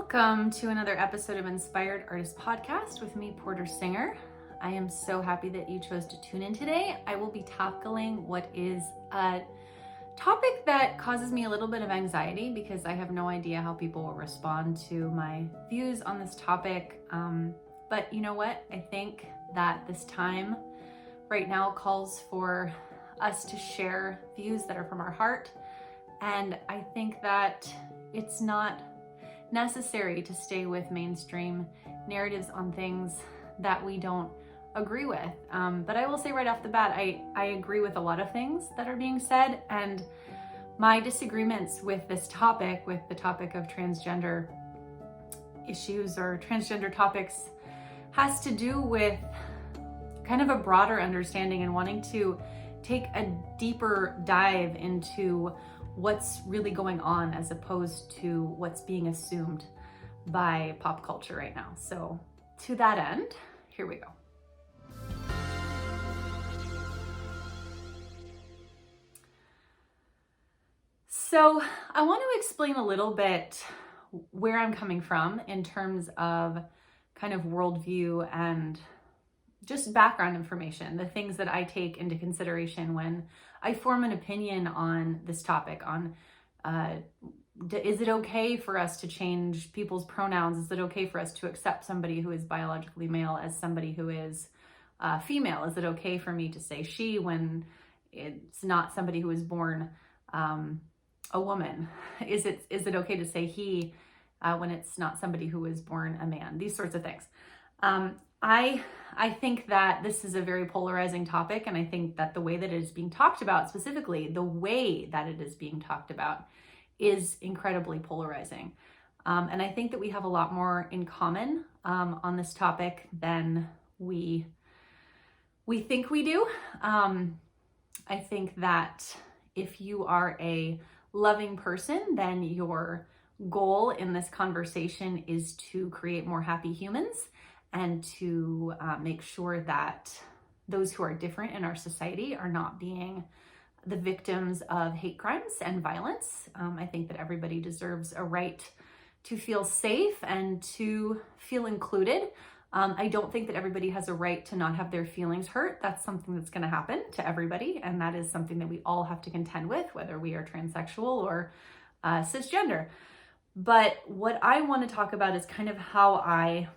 Welcome to another episode of Inspired Artist Podcast with me, Porter Singer. I am so happy that you chose to tune in today. I will be tackling what is a topic that causes me a little bit of anxiety because I have no idea how people will respond to my views on this topic. But you know what? I think that this time right now calls for us to share views that are from our heart. And I think that it's not necessary to stay with mainstream narratives on things that we don't agree with. But I will say right off the bat, I agree with a lot of things that are being said, and my disagreements with this topic, with the topic of transgender issues or transgender topics, has to do with kind of a broader understanding and wanting to take a deeper dive into what's really going on as opposed to what's being assumed by pop culture right now. So to that end, here we go. So I want to explain a little bit where I'm coming from in terms of kind of worldview and just background information, the things that I take into consideration when I form an opinion on this topic, on is it okay for us to change people's pronouns? Is it okay for us to accept somebody who is biologically male as somebody who is female? Is it okay for me to say she when it's not somebody who was born a woman? Is it okay to say he when it's not somebody who was born a man? These sorts of things. I think that this is a very polarizing topic, and I think that the way that it is being talked about, specifically the way that it is being talked about, is incredibly polarizing. And I think that we have a lot more in common on this topic than we think we do. I think that if you are a loving person, then your goal in this conversation is to create more happy humans and to make sure that those who are different in our society are not being the victims of hate crimes and violence. I think that everybody deserves a right to feel safe and to feel included. I don't think that everybody has a right to not have their feelings hurt. That's something that's gonna happen to everybody, and that is something that we all have to contend with, whether we are transsexual or cisgender. But what I wanna talk about is kind of how I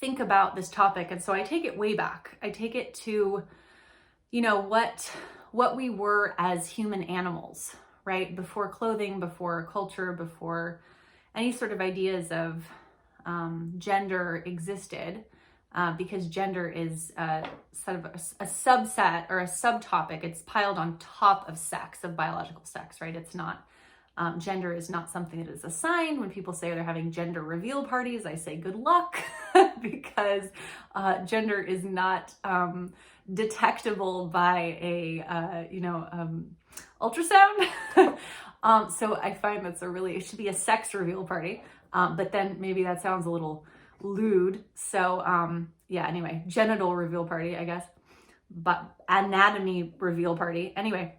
think about this topic. And so I take it way back. I take it to, what we were as human animals, right? Before clothing, before culture, before any sort of ideas of gender existed, because gender is sort of a subset or a subtopic. It's piled on top of sex, of biological sex, right? It's not, gender is not something that is assigned. When people say they're having gender reveal parties, I say good luck because gender is not detectable by a ultrasound. So I find it should be a sex reveal party. But then maybe that sounds a little lewd. So anyway, genital reveal party, I guess, but anatomy reveal party. Anyway,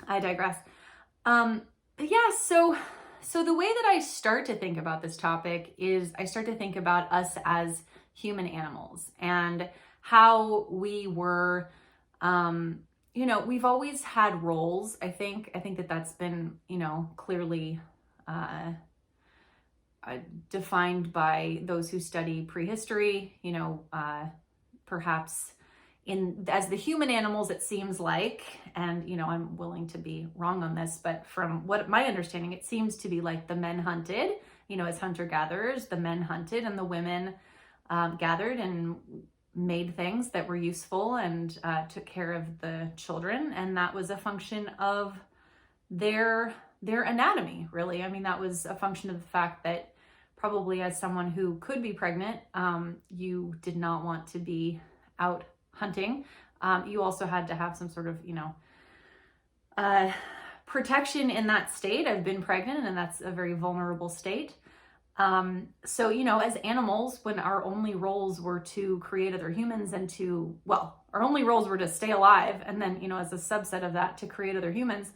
I digress. So the way that I start to think about this topic is I start to think about us as human animals and how we were, we've always had roles. I think that that's been, clearly defined by those who study prehistory, perhaps as the human animals, it seems like, and I'm willing to be wrong on this, but from what my understanding, it seems to be like the men hunted, as hunter-gatherers, the men hunted and the women gathered and made things that were useful and took care of the children. And that was a function of their anatomy, really. I mean, that was a function of the fact that probably as someone who could be pregnant, you did not want to be out hunting. You also had to have some sort of, protection in that state. I've been pregnant, and that's a very vulnerable state. So, as animals, when our only roles were to create other humans and our only roles were to stay alive. And then, as a subset of that, to create other humans.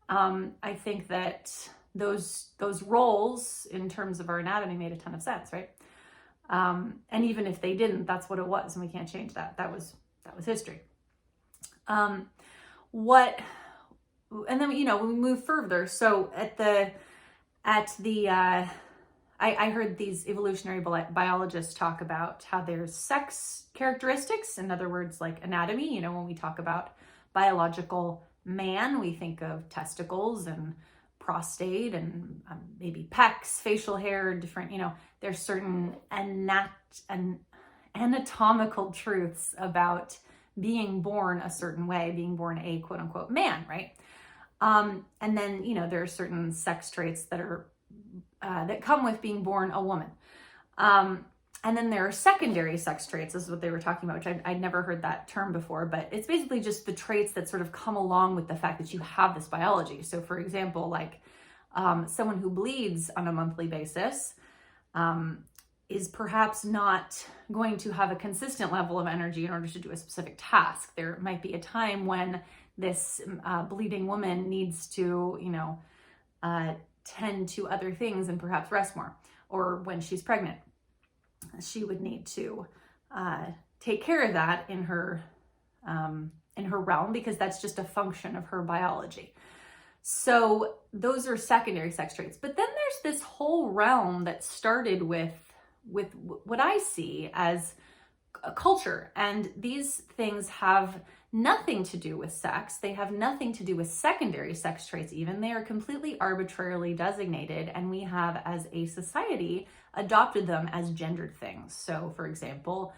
I think that those roles in terms of our anatomy made a ton of sense, right? And even if they didn't, that's what it was, and we can't change that. That was history. And then, you know, when we move further, so I heard these evolutionary biologists talk about how there's sex characteristics, in other words, like anatomy. You know, when we talk about biological man, we think of testicles and prostate and maybe pecs, facial hair, different, you know, there's certain anatomical truths about being born a certain way, being born a quote unquote man, right? And then, you know, there are certain sex traits that are that come with being born a woman. And then there are secondary sex traits. This is what they were talking about, which I'd never heard that term before, but it's basically just the traits that sort of come along with the fact that you have this biology. So for example, like someone who bleeds on a monthly basis is perhaps not going to have a consistent level of energy in order to do a specific task. There might be a time when this bleeding woman needs to, you know, tend to other things and perhaps rest more. Or when she's pregnant, she would need to take care of that in her realm, because that's just a function of her biology. So those are secondary sex traits. But then there's this whole realm that started with what I see as a culture. And these things have nothing to do with sex. They have nothing to do with secondary sex traits even. They are completely arbitrarily designated, and we have, as a society, adopted them as gendered things. So for example,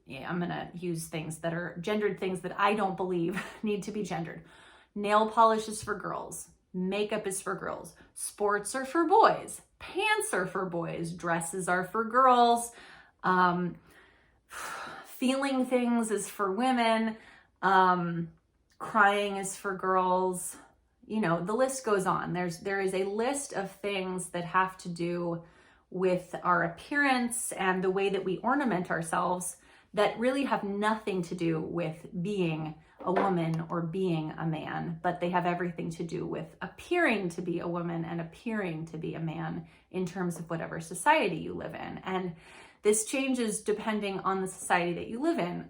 I'm gonna use things that are gendered, things that I don't believe need to be gendered. Nail polish is for girls. Makeup is for girls. Sports are for boys. Pants are for boys. Dresses are for girls. Feeling things is for women. Crying is for girls. You know, the list goes on. There is a list of things that have to do with our appearance and the way that we ornament ourselves that really have nothing to do with being a woman or being a man, but they have everything to do with appearing to be a woman and appearing to be a man in terms of whatever society you live in. And this changes depending on the society that you live in.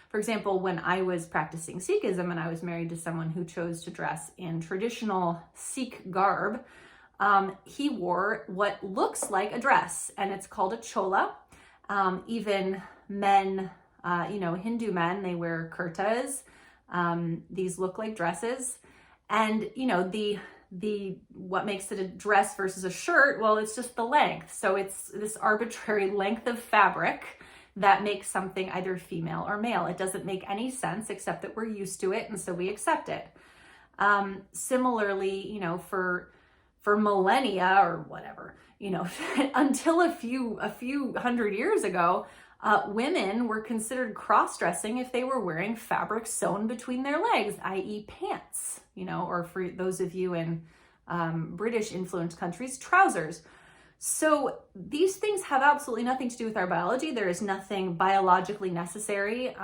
For example, when I was practicing Sikhism and I was married to someone who chose to dress in traditional Sikh garb, he wore what looks like a dress, and it's called a chola. Even men, you know, Hindu men, they wear kurtas. These look like dresses. And, you know, what makes it a dress versus a shirt? Well, it's just the length. So it's this arbitrary length of fabric that makes something either female or male. It doesn't make any sense except that we're used to it, and so we accept it. Similarly, you know, for millennia or whatever, you know, until a few hundred years ago, women were considered cross-dressing if they were wearing fabric sewn between their legs, i.e. pants, you know, or for those of you in British influenced countries, trousers. So these things have absolutely nothing to do with our biology. There is nothing biologically necessary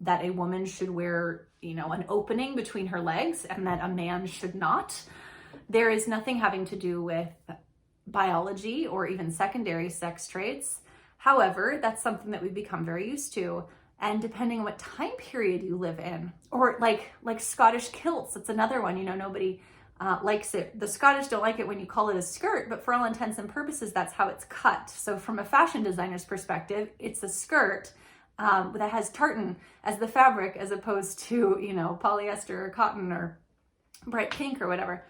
that a woman should wear, you know, an opening between her legs and that a man should not. There is nothing having to do with biology or even secondary sex traits. However, that's something that we've become very used to. And depending on what time period you live in, or like Scottish kilts, it's another one, you know, nobody likes it. The Scottish don't like it when you call it a skirt, but for all intents and purposes, that's how it's cut. So from a fashion designer's perspective, it's a skirt that has tartan as the fabric, as opposed to, you know, polyester or cotton or bright pink or whatever.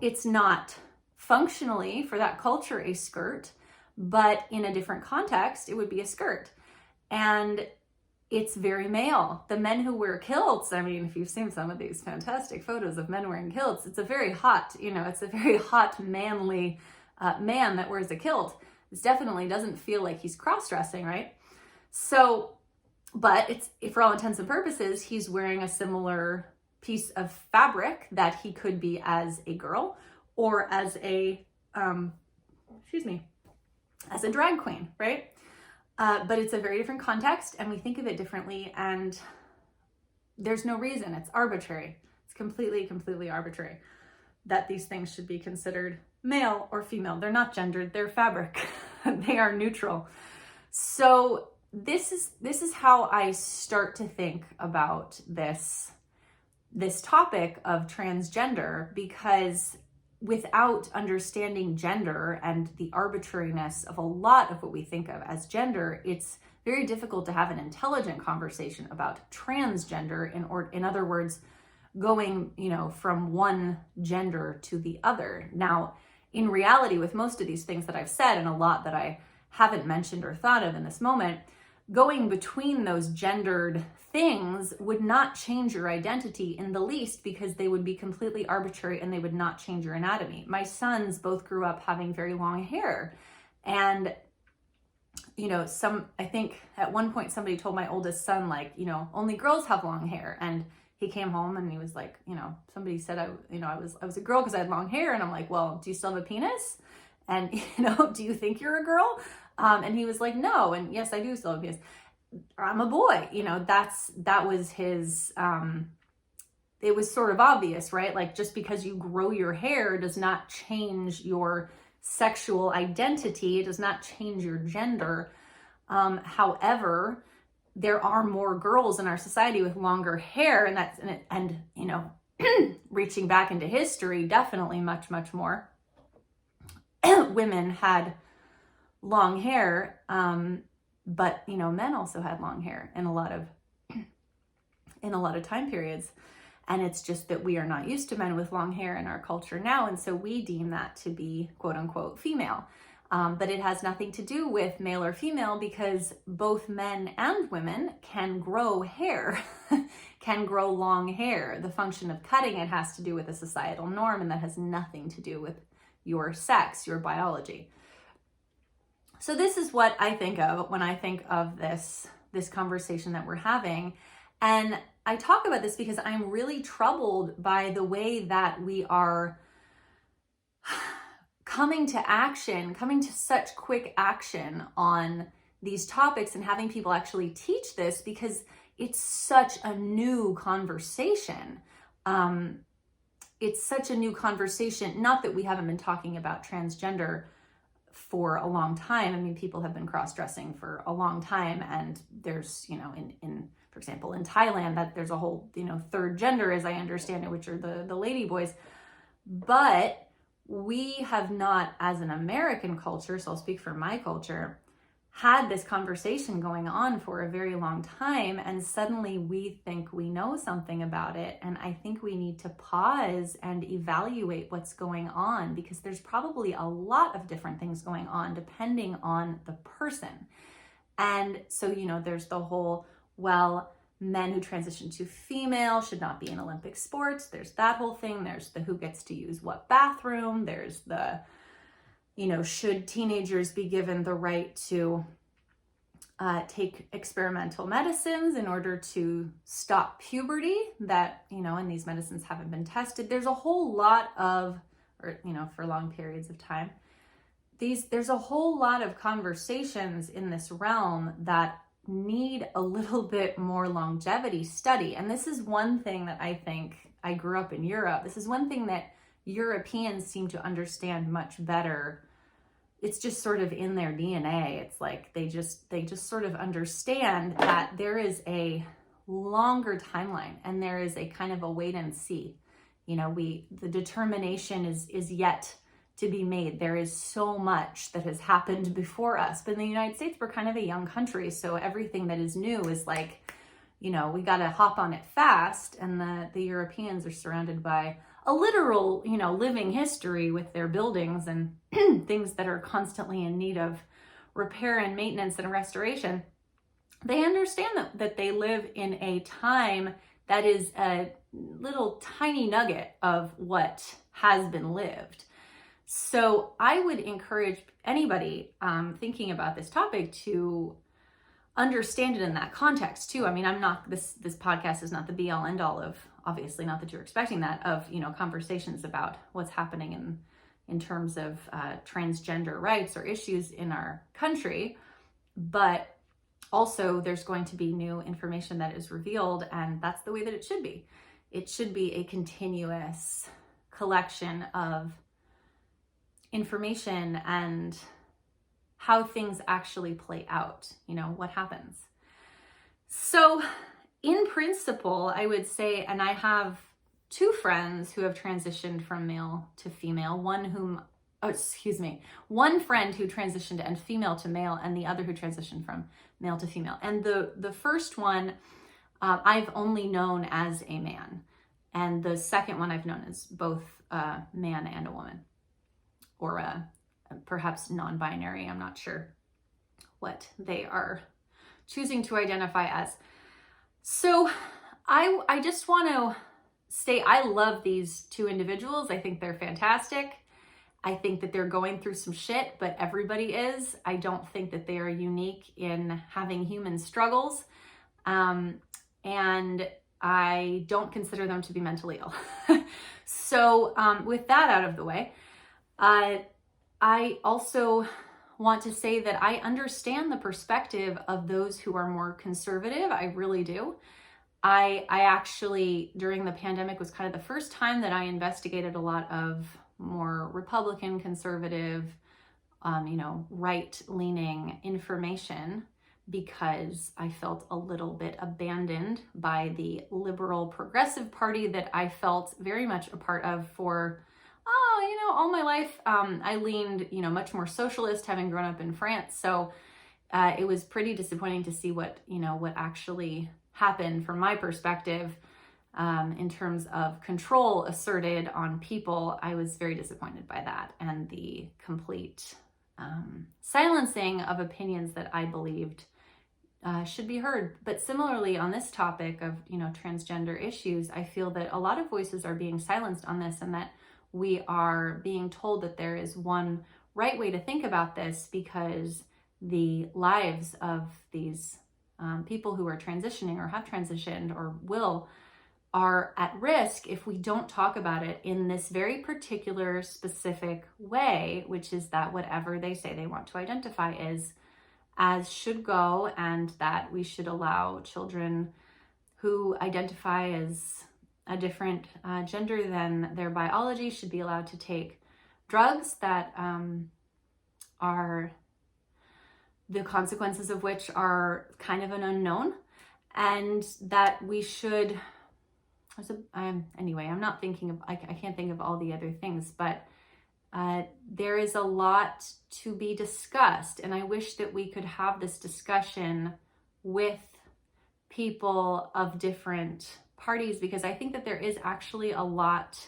It's not functionally for that culture a skirt, but in a different context, it would be a skirt. And it's very male. The men who wear kilts, I mean, if you've seen some of these fantastic photos of men wearing kilts, it's a very hot, you know, it's a very hot, manly man that wears a kilt. It definitely doesn't feel like he's cross-dressing, right? So, but it's, for all intents and purposes, he's wearing a similar piece of fabric that he could be as a girl or as a, as a drag queen, right? But it's a very different context, and we think of it differently, and there's no reason. It's arbitrary. It's completely arbitrary. that these things should be considered male or female. They're not gendered, they're fabric. They are neutral. So this is how I start to think about this topic of transgender, because without understanding gender and the arbitrariness of a lot of what we think of as gender, it's very difficult to have an intelligent conversation about transgender. In other words, going, from one gender to the other. Now, in reality, with most of these things that I've said, and a lot that I haven't mentioned or thought of in this moment, going between those gendered things would not change your identity in the least, because they would be completely arbitrary and they would not change your anatomy. My sons both grew up having very long hair. And, I think at one point somebody told my oldest son, only girls have long hair. And he came home and he was like, somebody said I was a girl because I had long hair. And I'm like, well, do you still have a penis? And, do you think you're a girl? And he was like, no. And yes, I do still have a penis. I'm a boy. That was his, it was sort of obvious, right? Like, just because you grow your hair does not change your sexual identity. It does not change your gender. However, there are more girls in our society with longer hair, and reaching back into history, definitely much, much more women had long hair, but men also had long hair in a lot of time periods. And it's just that we are not used to men with long hair in our culture now, and so we deem that to be quote unquote female. But it has nothing to do with male or female, because both men and women can grow hair, can grow long hair. The function of cutting it has to do with a societal norm, and that has nothing to do with your sex, your biology. So this is what I think of when I think of this conversation that we're having. And I talk about this because I'm really troubled by the way that we are coming to such quick action on these topics and having people actually teach this, because it's such a new conversation. It's such a new conversation. Not that we haven't been talking about transgender for a long time. I mean, people have been cross-dressing for a long time, and there's, in for example, in Thailand, that there's a whole, third gender, as I understand it, which are the lady boys. But we have not, as an American culture, so I'll speak for my culture, had this conversation going on for a very long time, and suddenly we think we know something about it. And I think we need to pause and evaluate what's going on, because there's probably a lot of different things going on depending on the person. And so, there's the whole, well, men who transition to female should not be in Olympic sports. There's that whole thing. There's the who gets to use what bathroom. There's the, should teenagers be given the right to take experimental medicines in order to stop puberty that, and these medicines haven't been tested. There's a whole lot of, for long periods of time, there's a whole lot of conversations in this realm that need a little bit more longevity study. And this is one thing that I think, I grew up in Europe. This is one thing that Europeans seem to understand much better. It's just sort of in their DNA. It's like they just sort of understand that there is a longer timeline, and there is a kind of a wait and see. The determination is yet to be made. There is so much that has happened before us. But in the United States, we're kind of a young country, so everything that is new is like, we got to hop on it fast. And the Europeans are surrounded by a literal, living history with their buildings and things that are constantly in need of repair and maintenance and restoration. They understand that they live in a time that is a little tiny nugget of what has been lived. So I would encourage anybody thinking about this topic to understand it in that context too. I mean, this podcast is not the be all end all of, obviously not that you're expecting that, of, conversations about what's happening in terms of transgender rights or issues in our country. But also there's going to be new information that is revealed, and that's the way that it should be. It should be a continuous collection of information and how things actually play out, what happens. So in principle, I would say, and I have two friends who have transitioned from male to female, one friend who transitioned and female to male, and the other who transitioned from male to female. And the first one, I've only known as a man. And the second one I've known as both a man and a woman, or perhaps non-binary. I'm not sure what they are choosing to identify as. So I just want to say I love these two individuals. I think they're fantastic. I think that they're going through some shit, but everybody is. I don't think that they are unique in having human struggles. And I don't consider them to be mentally ill. So with that out of the way, I also want to say that I understand the perspective of those who are more conservative. I really do. I actually, during the pandemic, was kind of the first time that I investigated a lot of more Republican, conservative, right-leaning information, because I felt a little bit abandoned by the liberal progressive party that I felt very much a part of for all my life. I leaned, much more socialist, having grown up in France. So it was pretty disappointing to see what actually happened from my perspective in terms of control asserted on people. I was very disappointed by that, and the complete silencing of opinions that I believed should be heard. But similarly, on this topic of, transgender issues, I feel that a lot of voices are being silenced on this, and that we are being told that there is one right way to think about this, because the lives of these people who are transitioning or have transitioned or are at risk if we don't talk about it in this very particular specific way, which is that whatever they say they want to identify as should go, and that we should allow children who identify as a different gender than their biology should be allowed to take drugs that are the consequences of which are kind of an unknown, and that we should, anyway, I'm not thinking of, I can't think of all the other things, but there is a lot to be discussed, and I wish that we could have this discussion with people of different parties, because I think that there is actually a lot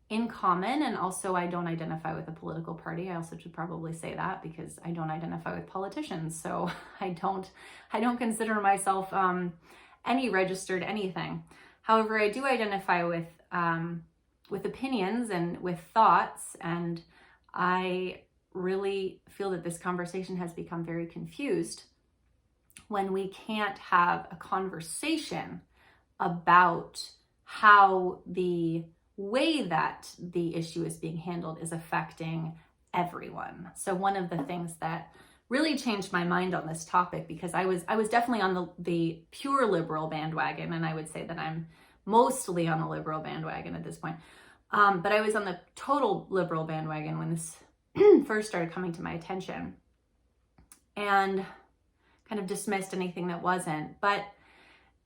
in common. And also, I don't identify with a political party. I also should probably say that, because I don't identify with politicians. So I don't consider myself any registered anything. However, I do identify with opinions and with thoughts, and I really feel that this conversation has become very confused when we can't have a conversation about how the way that the issue is being handled is affecting everyone. So one of the things that really changed my mind on this topic, because I was definitely on the pure liberal bandwagon, and I would say that I'm mostly on the liberal bandwagon at this point. But I was on the total liberal bandwagon when this first started coming to my attention, and kind of dismissed anything that wasn't. But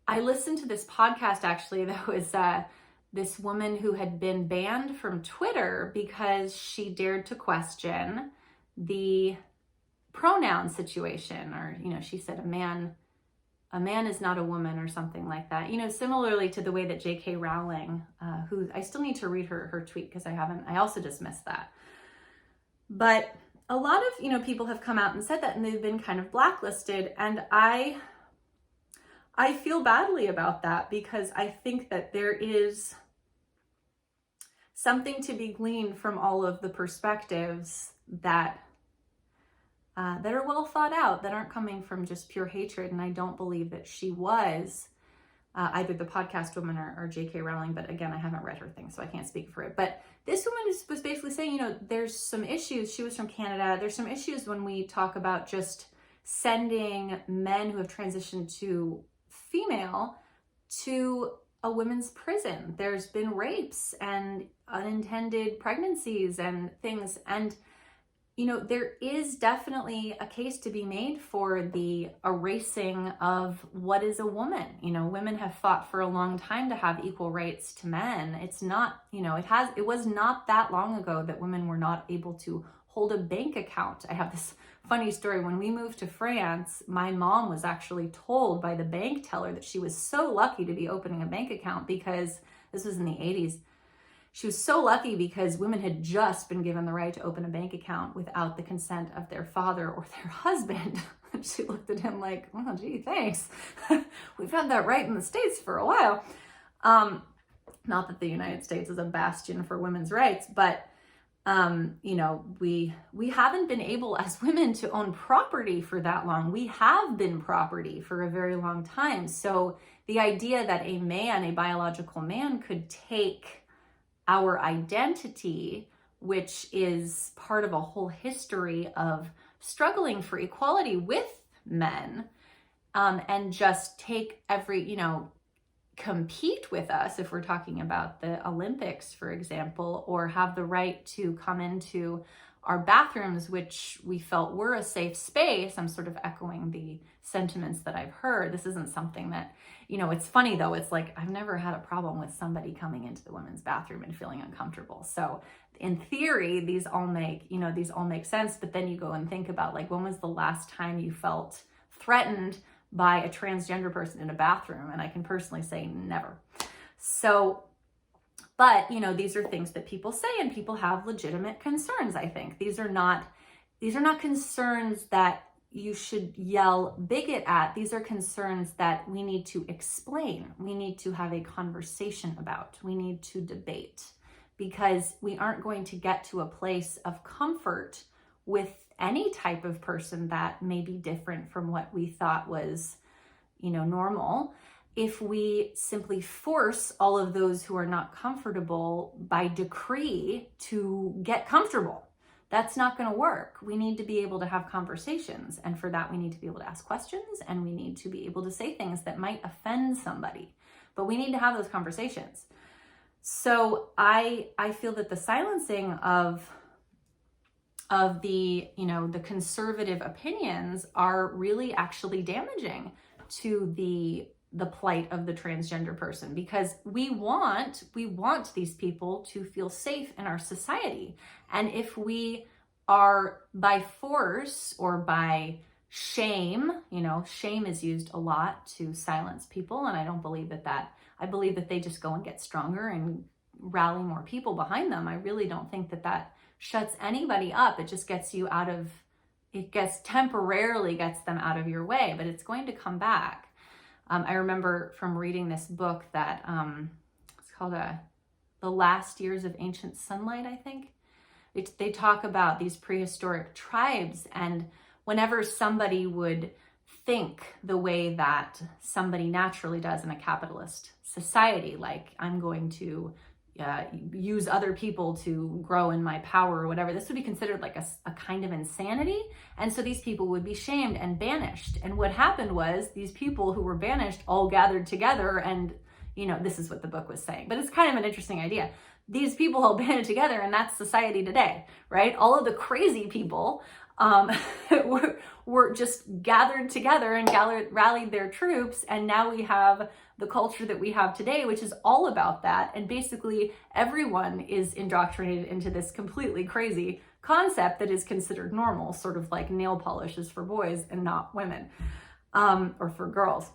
I listened to this podcast, actually, that was this woman who had been banned from Twitter because she dared to question the pronoun situation, or, she said a man is not a woman, or something like that. Similarly to the way that J.K. Rowling, who I still need to read her tweet, because I also dismissed that. But a lot of, people have come out and said that, and they've been kind of blacklisted. And I feel badly about that, because I think that there is something to be gleaned from all of the perspectives that are well thought out, that aren't coming from just pure hatred. And I don't believe that she was either the podcast woman or J.K. Rowling. But again, I haven't read her thing, so I can't speak for it. But this woman was basically saying, there's some issues. She was from Canada. There's some issues when we talk about just sending men who have transitioned to female to a women's prison. There's been rapes and unintended pregnancies and things. And, you know, there is definitely a case to be made for the erasing of what is a woman. You know, women have fought for a long time to have equal rights to men. It's not, you know, it was not that long ago that women were not able to hold a bank account. I have this funny story. When we moved to France, my mom was actually told by the bank teller that she was so lucky to be opening a bank account because this was in the 80s. She was so lucky because women had just been given the right to open a bank account without the consent of their father or their husband. She looked at him like, oh, gee, thanks. We've had that right in the States for a while. Not that the United States is a bastion for women's rights, but you know, we haven't been able as women to own property for that long. We have been property for a very long time. So the idea that a man, a biological man, could take our identity, which is part of a whole history of struggling for equality with men, and just take every, you know, compete with us, if we're talking about the Olympics, for example, or have the right to come into our bathrooms, which we felt were a safe space. I'm sort of echoing the sentiments that I've heard. This isn't something that, you know, it's funny though. It's like, I've never had a problem with somebody coming into the women's bathroom and feeling uncomfortable. So in theory, these all make sense. But then you go and think about, like, when was the last time you felt threatened by a transgender person in a bathroom? And I can personally say never. So, but, you know, these are things that people say, and people have legitimate concerns. I think these are not concerns that you should yell bigot at. These are concerns that we need to explain. We need to have a conversation about. We need to debate, because we aren't going to get to a place of comfort with any type of person that may be different from what we thought was, you know, normal, if we simply force all of those who are not comfortable by decree to get comfortable. That's not going to work. We need to be able to have conversations. And for that, we need to be able to ask questions, and we need to be able to say things that might offend somebody. But we need to have those conversations. So I feel that the silencing of the, you know, the conservative opinions are really actually damaging to the plight of the transgender person, because we want these people to feel safe in our society. And if we are by force or by shame, you know, shame is used a lot to silence people. And I don't believe that I believe that they just go and get stronger and rally more people behind them. I really don't think that shuts anybody up. It just gets you temporarily gets them out of your way, but it's going to come back. I remember from reading this book that it's called The Last Years of Ancient Sunlight, I think. They talk about these prehistoric tribes, and whenever somebody would think the way that somebody naturally does in a capitalist society, like, I'm going to use other people to grow in my power or whatever, this would be considered like a kind of insanity. And so these people would be shamed and banished. And what happened was, these people who were banished all gathered together, and, you know, this is what the book was saying, but it's kind of an interesting idea. These people all banded together, and that's society today, right? All of the crazy people were just gathered together and rallied their troops. And now we have the culture that we have today, which is all about that. And basically everyone is indoctrinated into this completely crazy concept that is considered normal, sort of like nail polish is for boys and not women, or for girls.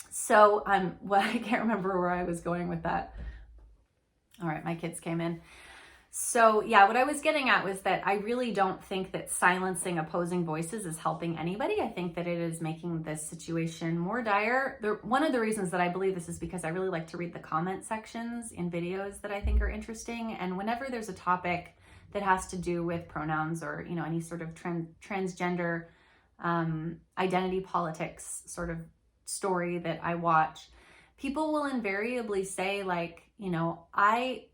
So I can't remember where I was going with that. All right, my kids came in. So yeah, what I was getting at was that I really don't think that silencing opposing voices is helping anybody. I think that it is making this situation more dire. One of the reasons that I believe this is because I really like to read the comment sections in videos that I think are interesting. And whenever there's a topic that has to do with pronouns or, you know, any sort of transgender identity politics sort of story that I watch, people will invariably say, like,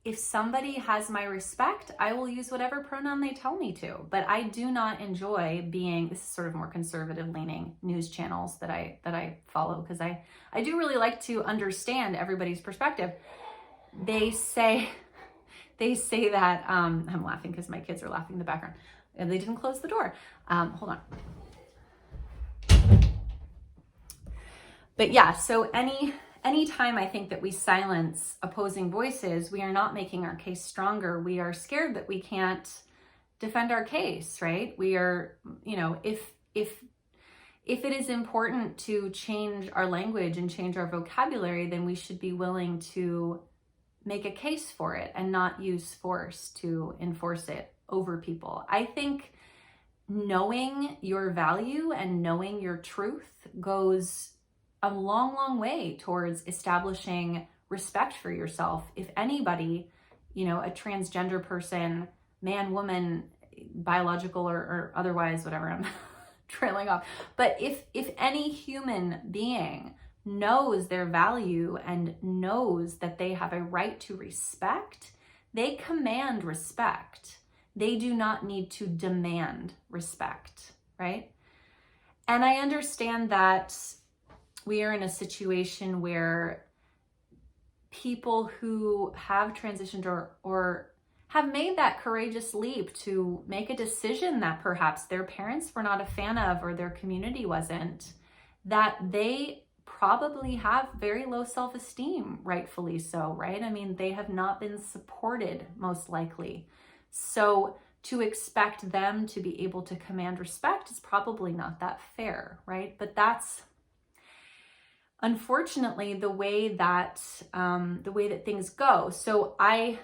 if somebody has my respect, I will use whatever pronoun they tell me to. But I do not enjoy being, this is sort of more conservative leaning news channels that I follow, because I do really like to understand everybody's perspective. They say that, I'm laughing because my kids are laughing in the background. And they didn't close the door. Hold on. But yeah, so anytime I think that we silence opposing voices, we are not making our case stronger. We are scared that we can't defend our case, right? We are, if it is important to change our language and change our vocabulary, then we should be willing to make a case for it and not use force to enforce it over people. I think knowing your value and knowing your truth goes a long, long way towards establishing respect for yourself. If anybody, a transgender person, man, woman, biological or otherwise, whatever, I'm trailing off. But if any human being knows their value and knows that they have a right to respect, they command respect. They do not need to demand respect, right? And I understand that we are in a situation where people who have transitioned or have made that courageous leap to make a decision that perhaps their parents were not a fan of or their community wasn't, that they probably have very low self-esteem, rightfully so, right? I mean, they have not been supported, most likely. So to expect them to be able to command respect is probably not that fair, right? But that's unfortunately the way that things go. So I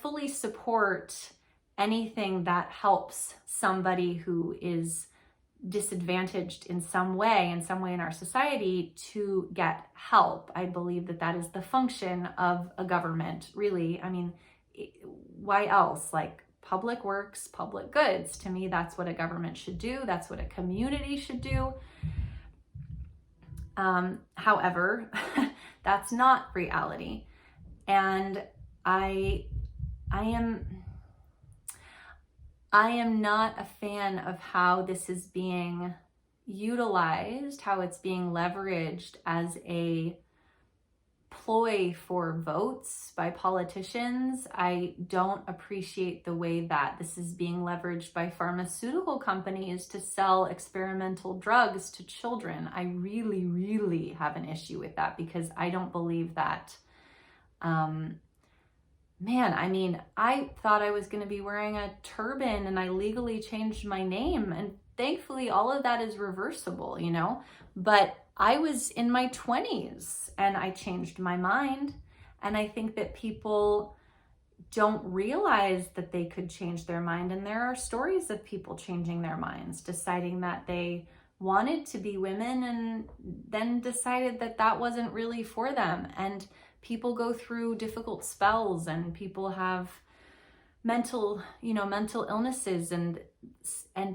fully support anything that helps somebody who is disadvantaged in some way in our society to get help. I believe that is the function of a government, really. I mean, why else? Like public works, public goods. To me, that's what a government should do. That's what a community should do. However, that's not reality. And I am not a fan of how this is being utilized, how it's being leveraged as a ploy for votes by politicians. I don't appreciate the way that this is being leveraged by pharmaceutical companies to sell experimental drugs to children. I really, really have an issue with that, because I don't believe that. I mean, I thought I was going to be wearing a turban and I legally changed my name, and thankfully all of that is reversible, but I was in my 20s and I changed my mind. And I think that people don't realize that they could change their mind. And there are stories of people changing their minds, deciding that they wanted to be women and then decided that wasn't really for them. And people go through difficult spells, and people have mental illnesses, and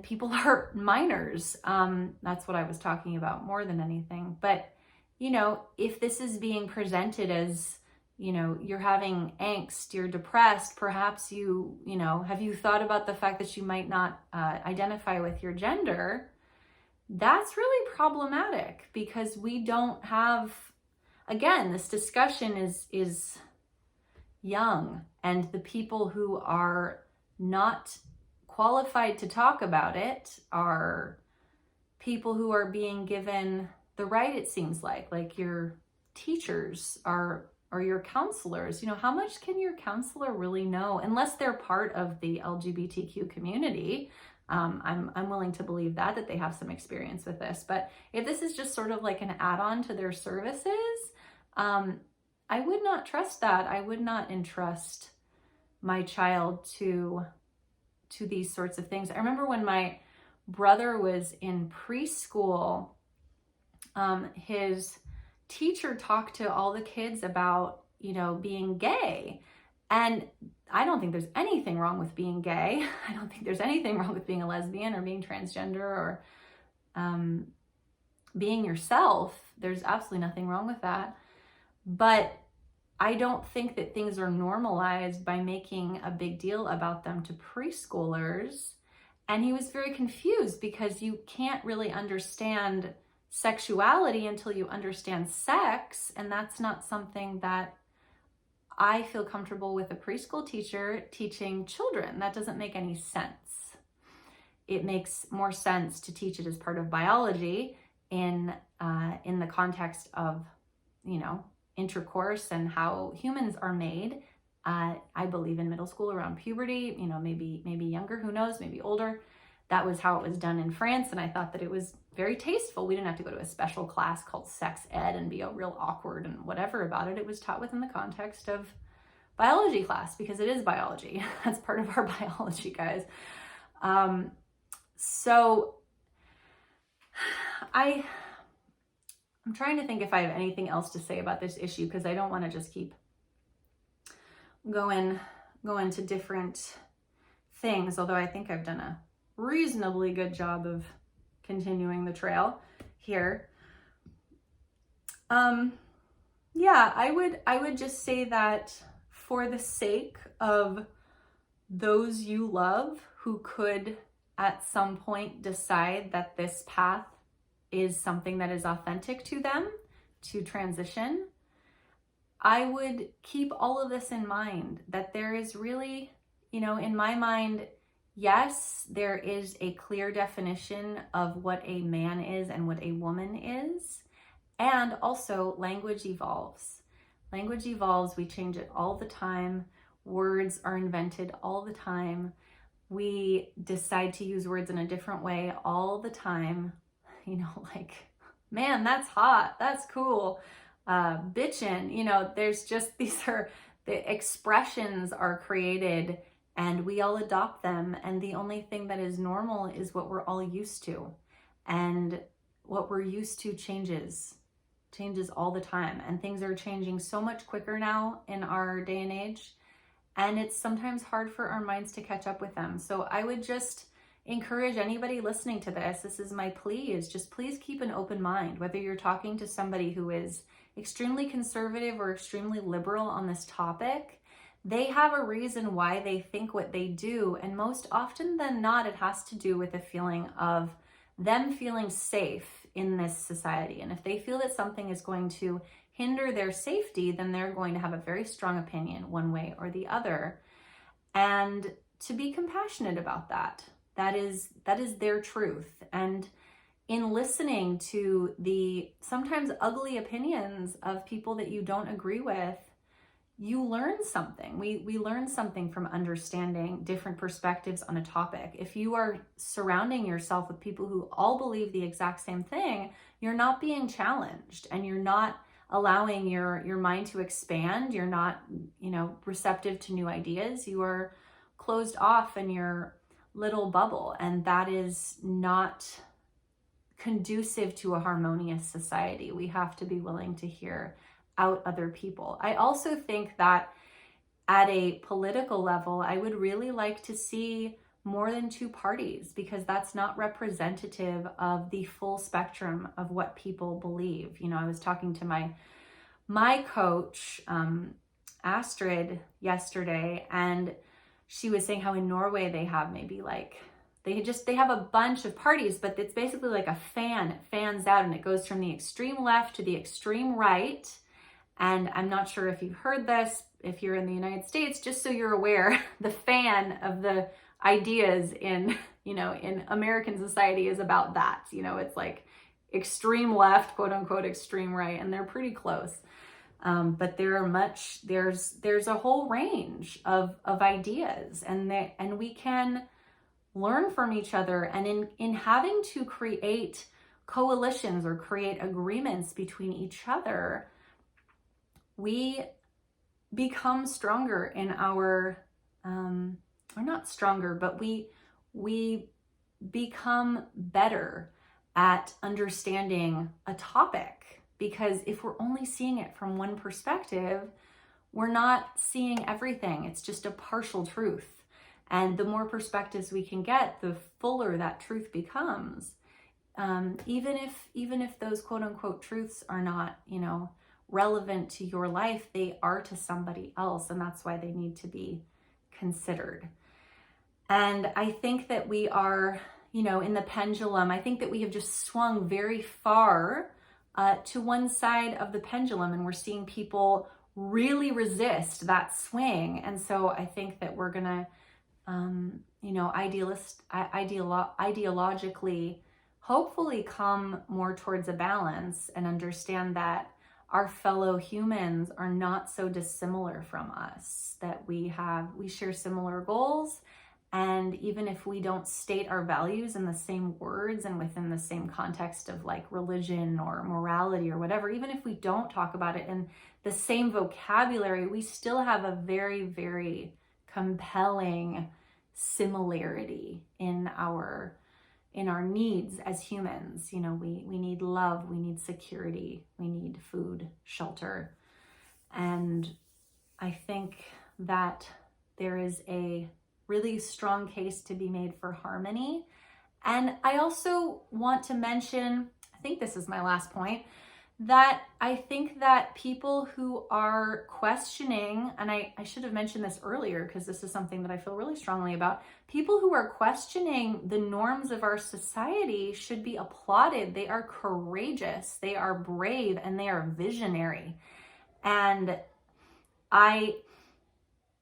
people are minors. That's what I was talking about more than anything. But, if this is being presented as, you're having angst, you're depressed, perhaps have you thought about the fact that you might not identify with your gender? That's really problematic, because we don't have, again, this discussion is young, and the people who are not qualified to talk about it are people who are being given the right, it seems like your teachers or your counselors. How much can your counselor really know, unless they're part of the LGBTQ community? I'm willing to believe that they have some experience with this, but if this is just sort of like an add-on to their services, I would not trust that. I would not entrust my child to these sorts of things. I remember when my brother was in preschool, his teacher talked to all the kids about, being gay. And I don't think there's anything wrong with being gay. I don't think there's anything wrong with being a lesbian or being transgender or being yourself. There's absolutely nothing wrong with that. But I don't think that things are normalized by making a big deal about them to preschoolers. And he was very confused because you can't really understand sexuality until you understand sex. And that's not something that I feel comfortable with a preschool teacher teaching children. That doesn't make any sense. It makes more sense to teach it as part of biology in the context of, intercourse and how humans are made. I believe in middle school around puberty, maybe younger, who knows, maybe older. That was how it was done in France, and I thought that it was very tasteful. We didn't have to go to a special class called sex ed and be real awkward and whatever about it. It was taught within the context of biology class because it is biology. That's part of our biology, guys. So I'm trying to think if I have anything else to say about this issue, because I don't want to just keep going to different things, although I think I've done a reasonably good job of continuing the trail here. I would just say that for the sake of those you love who could at some point decide that this path is something that is authentic to them to transition, I would keep all of this in mind, that there is really, in my mind, yes, there is a clear definition of what a man is and what a woman is. And also language evolves. Language evolves. We change it all the time. Words are invented all the time. We decide to use words in a different way all the time. Like, man, that's hot. That's cool. Bitchin', there's just, the expressions are created and we all adopt them. And the only thing that is normal is what we're all used to. And what we're used to changes all the time. And things are changing so much quicker now in our day and age. And it's sometimes hard for our minds to catch up with them. So I would just encourage anybody listening to this is my plea, is just please keep an open mind, whether you're talking to somebody who is extremely conservative or extremely liberal on this topic. They have a reason why they think what they do. And most often than not, it has to do with a feeling of them feeling safe in this society. And if they feel that something is going to hinder their safety, then they're going to have a very strong opinion one way or the other. And to be compassionate about that. That is their truth. And in listening to the sometimes ugly opinions of people that you don't agree with, you learn something. We learn something from understanding different perspectives on a topic. If you are surrounding yourself with people who all believe the exact same thing, you're not being challenged and you're not allowing your mind to expand. You're not, receptive to new ideas. You are closed off in your little bubble, and that is not conducive to a harmonious society. We have to be willing to hear out other people. I also think that at a political level, I would really like to see more than two parties, because that's not representative of the full spectrum of what people believe. I was talking to my coach, Astrid, yesterday, and she was saying how in Norway they have maybe they have a bunch of parties, but it's basically like a fan. It fans out and it goes from the extreme left to the extreme right. And I'm not sure if you've heard this, if you're in the United States, just so you're aware, the fan of the ideas in American society is about that. It's like extreme left, quote unquote, extreme right, and they're pretty close. But there's a whole range of ideas, and we can learn from each other. And in having to create coalitions or create agreements between each other, we become stronger in our, or not stronger, but we become better at understanding a topic. Because if we're only seeing it from one perspective, we're not seeing everything. It's just a partial truth. And the more perspectives we can get, the fuller that truth becomes. Even if those quote unquote truths are not, relevant to your life, they are to somebody else. And that's why they need to be considered. And I think that we are, in the pendulum, I think that we have just swung very far to one side of the pendulum, and we're seeing people really resist that swing. And so I think that we're gonna, ideologically, hopefully come more towards a balance and understand that our fellow humans are not so dissimilar from us, that we share similar goals. And even if we don't state our values in the same words and within the same context of like religion or morality or whatever, even if we don't talk about it in the same vocabulary, we still have a very, very compelling similarity in our needs as humans. We need love, we need security, we need food, shelter. And I think that there is a really strong case to be made for harmony. And I also want to mention, I think this is my last point, that I think that people who are questioning, and I should have mentioned this earlier because this is something that I feel really strongly about, people who are questioning the norms of our society should be applauded. They are courageous, they are brave, and they are visionary. And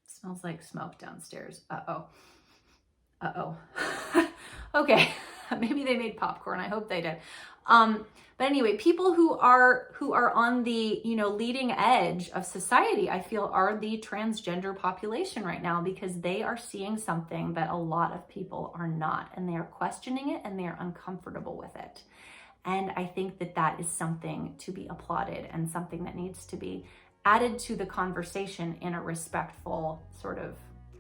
smells like smoke downstairs. Okay, maybe they made popcorn. I hope they did. But anyway, people who are on the leading edge of society, I feel, are the transgender population right now, because they are seeing something that a lot of people are not, and they are questioning it and they are uncomfortable with it. And I think that that is something to be applauded and something that needs to be added to the conversation in a respectful sort of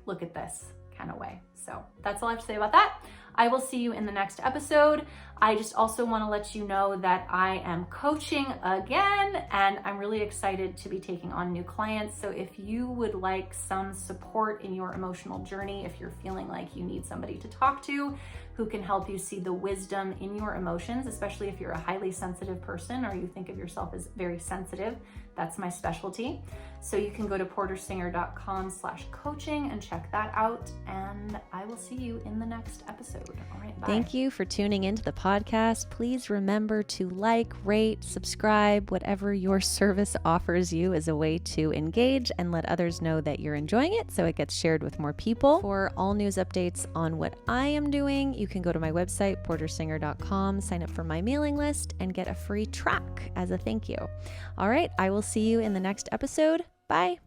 look at this kind of way. So that's all I have to say about that. I will see you in the next episode. I just also want to let you know that I am coaching again, and I'm really excited to be taking on new clients. So if you would like some support in your emotional journey, if you're feeling like you need somebody to talk to who can help you see the wisdom in your emotions, especially if you're a highly sensitive person or you think of yourself as very sensitive, that's my specialty. So you can go to portersinger.com/coaching and check that out. And I will see you in the next episode. All right, bye. Thank you for tuning into the podcast. Please remember to like, rate, subscribe, whatever your service offers you as a way to engage and let others know that you're enjoying it so it gets shared with more people. For all news updates on what I am doing, you can go to my website, portersinger.com, sign up for my mailing list, and get a free track as a thank you. All right, I will see you in the next episode. Bye.